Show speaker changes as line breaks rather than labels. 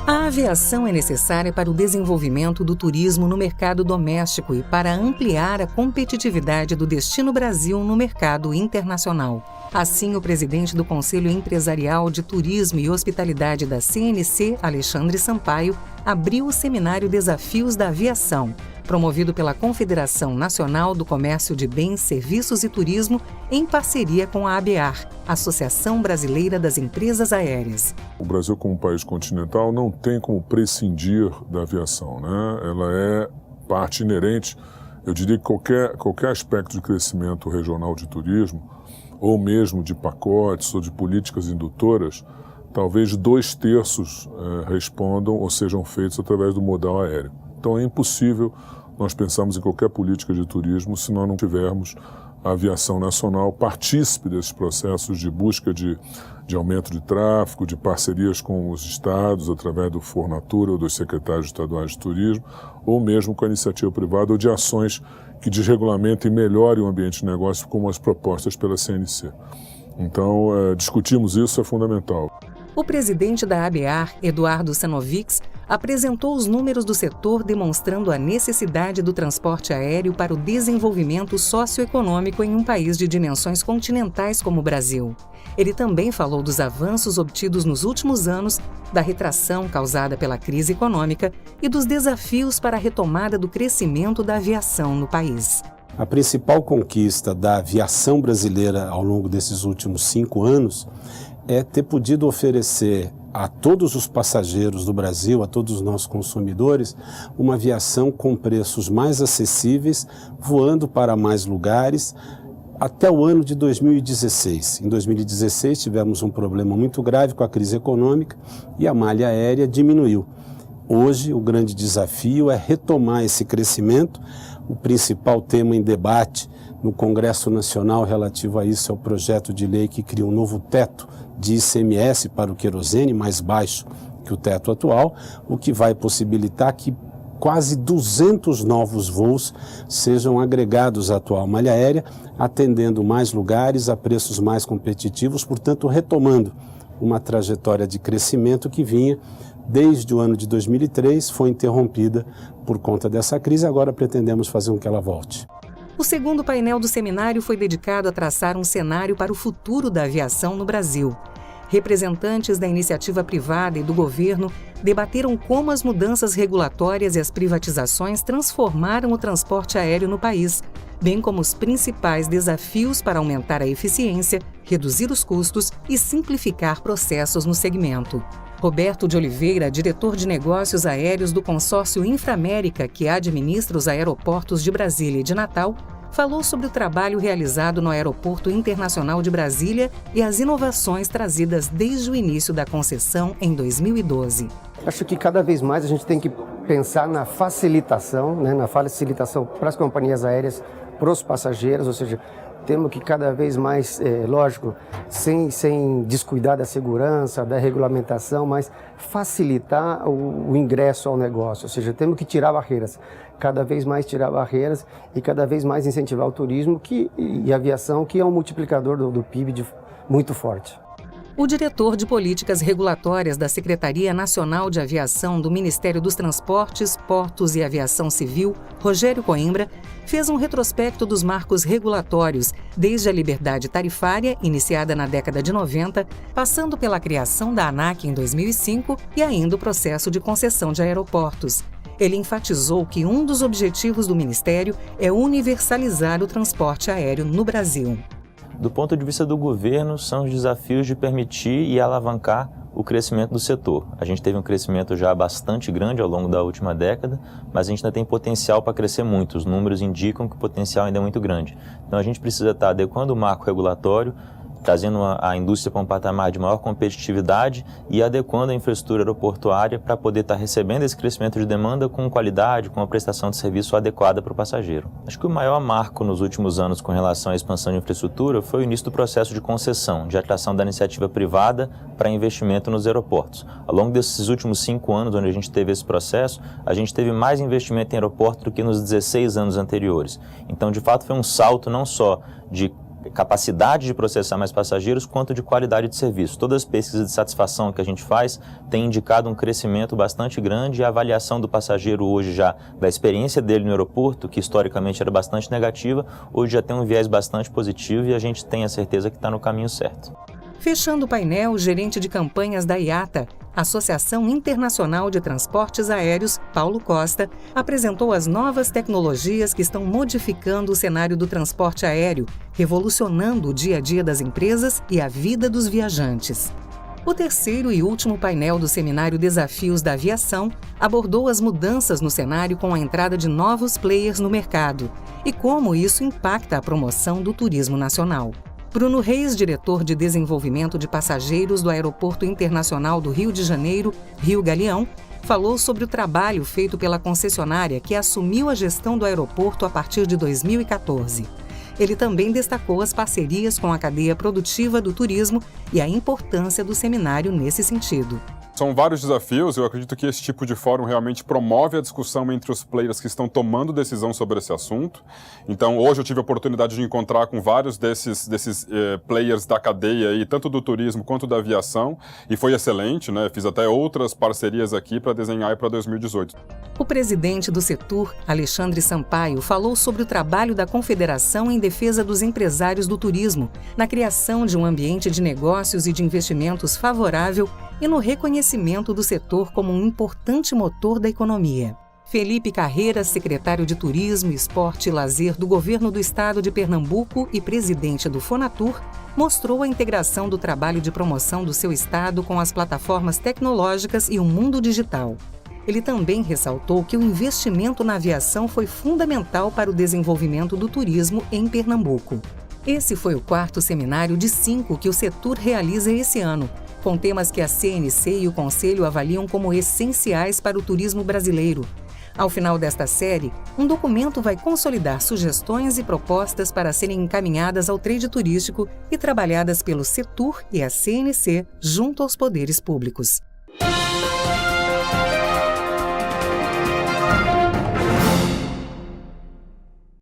A aviação é necessária para o desenvolvimento do turismo no mercado doméstico e para ampliar a competitividade do destino Brasil no mercado internacional. Assim, o presidente do Conselho Empresarial de Turismo e Hospitalidade da CNC, Alexandre Sampaio, abriu o seminário Desafios da Aviação, promovido pela Confederação Nacional do Comércio de Bens, Serviços e Turismo, em parceria com a ABAR, Associação Brasileira das Empresas Aéreas.
O Brasil, como país continental, não tem como prescindir da aviação, né? Ela é parte inerente, eu diria que qualquer aspecto de crescimento regional de turismo, ou mesmo de pacotes ou de políticas indutoras, talvez 2/3 respondam ou sejam feitos através do modal aéreo. Então é impossível nós pensarmos em qualquer política de turismo se nós não tivermos a aviação nacional partícipe desses processos de busca de aumento de tráfego, de parcerias com os estados através do Fornatura ou dos secretários estaduais de turismo, ou mesmo com a iniciativa privada ou de ações que desregulamentem e melhorem o ambiente de negócio como as propostas pela CNC. Então, discutirmos isso é fundamental.
O presidente da ABAR, Eduardo Sanovics, apresentou os números do setor demonstrando a necessidade do transporte aéreo para o desenvolvimento socioeconômico em um país de dimensões continentais como o Brasil. Ele também falou dos avanços obtidos nos últimos anos, da retração causada pela crise econômica e dos desafios para a retomada do crescimento da aviação no país.
A principal conquista da aviação brasileira ao longo desses últimos 5 anos é ter podido oferecer a todos os passageiros do Brasil, a todos os nossos consumidores, uma aviação com preços mais acessíveis, voando para mais lugares, até o ano de 2016. Em 2016 tivemos um problema muito grave com a crise econômica e a malha aérea diminuiu. Hoje o grande desafio é retomar esse crescimento. O principal tema em debate no Congresso Nacional relativo a isso é o projeto de lei que cria um novo teto de ICMS para o querosene, mais baixo que o teto atual, o que vai possibilitar que quase 200 novos voos sejam agregados à atual malha aérea, atendendo mais lugares a preços mais competitivos, portanto retomando uma trajetória de crescimento que vinha desde o ano de 2003, foi interrompida por conta dessa crise, agora pretendemos fazer com que ela volte.
O segundo painel do seminário foi dedicado a traçar um cenário para o futuro da aviação no Brasil. Representantes da iniciativa privada e do governo debateram como as mudanças regulatórias e as privatizações transformaram o transporte aéreo no país, bem como os principais desafios para aumentar a eficiência, reduzir os custos e simplificar processos no segmento. Roberto de Oliveira, diretor de negócios aéreos do consórcio Inframérica, que administra os aeroportos de Brasília e de Natal, falou sobre o trabalho realizado no Aeroporto Internacional de Brasília e as inovações trazidas desde o início da concessão em 2012.
Acho que cada vez mais a gente tem que pensar na facilitação, na facilitação para as companhias aéreas, para os passageiros, ou seja, temos que cada vez mais, lógico, sem descuidar da segurança, da regulamentação, mas facilitar o ingresso ao negócio, ou seja, temos que tirar barreiras, cada vez mais tirar barreiras e cada vez mais incentivar o turismo e a aviação, que é um multiplicador do PIB muito forte.
O diretor de Políticas Regulatórias da Secretaria Nacional de Aviação do Ministério dos Transportes, Portos e Aviação Civil, Rogério Coimbra, fez um retrospecto dos marcos regulatórios, desde a liberdade tarifária, iniciada na década de 90, passando pela criação da ANAC em 2005 e ainda o processo de concessão de aeroportos. Ele enfatizou que um dos objetivos do Ministério é universalizar o transporte aéreo no Brasil.
Do ponto de vista do governo, são os desafios de permitir e alavancar o crescimento do setor. A gente teve um crescimento já bastante grande ao longo da última década, mas a gente ainda tem potencial para crescer muito. Os números indicam que o potencial ainda é muito grande. Então a gente precisa estar adequando o marco regulatório, trazendo a indústria para um patamar de maior competitividade e adequando a infraestrutura aeroportuária para poder estar recebendo esse crescimento de demanda com qualidade, com uma prestação de serviço adequada para o passageiro. Acho que o maior marco nos últimos anos com relação à expansão de infraestrutura foi o início do processo de concessão, de atração da iniciativa privada para investimento nos aeroportos. Ao longo desses últimos 5 anos, onde a gente teve esse processo, a gente teve mais investimento em aeroporto do que nos 16 anos anteriores. Então, de fato, foi um salto não só de capacidade de processar mais passageiros quanto de qualidade de serviço. Todas as pesquisas de satisfação que a gente faz têm indicado um crescimento bastante grande e a avaliação do passageiro hoje já, da experiência dele no aeroporto, que historicamente era bastante negativa, hoje já tem um viés bastante positivo e a gente tem a certeza que está no caminho certo.
Fechando o painel, o gerente de campanhas da IATA, Associação Internacional de Transportes Aéreos, Paulo Costa, apresentou as novas tecnologias que estão modificando o cenário do transporte aéreo, revolucionando o dia a dia das empresas e a vida dos viajantes. O terceiro e último painel do seminário Desafios da Aviação abordou as mudanças no cenário com a entrada de novos players no mercado e como isso impacta a promoção do turismo nacional. Bruno Reis, diretor de desenvolvimento de passageiros do Aeroporto Internacional do Rio de Janeiro, Rio Galeão, falou sobre o trabalho feito pela concessionária que assumiu a gestão do aeroporto a partir de 2014. Ele também destacou as parcerias com a cadeia produtiva do turismo e a importância do seminário nesse sentido.
São vários desafios, eu acredito que esse tipo de fórum realmente promove a discussão entre os players que estão tomando decisão sobre esse assunto. Então, hoje eu tive a oportunidade de encontrar com vários desses players da cadeia, aí, tanto do turismo quanto da aviação, e foi excelente, né? Fiz até outras parcerias aqui para desenhar para 2018.
O presidente do Setur, Alexandre Sampaio, falou sobre o trabalho da Confederação em defesa dos empresários do turismo, na criação de um ambiente de negócios e de investimentos favorável e no reconhecimento do setor como um importante motor da economia. Felipe Carreira, secretário de Turismo, Esporte e Lazer do Governo do Estado de Pernambuco e presidente do Fonatur, mostrou a integração do trabalho de promoção do seu estado com as plataformas tecnológicas e o mundo digital. Ele também ressaltou que o investimento na aviação foi fundamental para o desenvolvimento do turismo em Pernambuco. Esse foi o quarto seminário de 5 que o Setur realiza esse ano, com temas que a CNC e o Conselho avaliam como essenciais para o turismo brasileiro. Ao final desta série, um documento vai consolidar sugestões e propostas para serem encaminhadas ao trade turístico e trabalhadas pelo Setur e a CNC junto aos poderes públicos.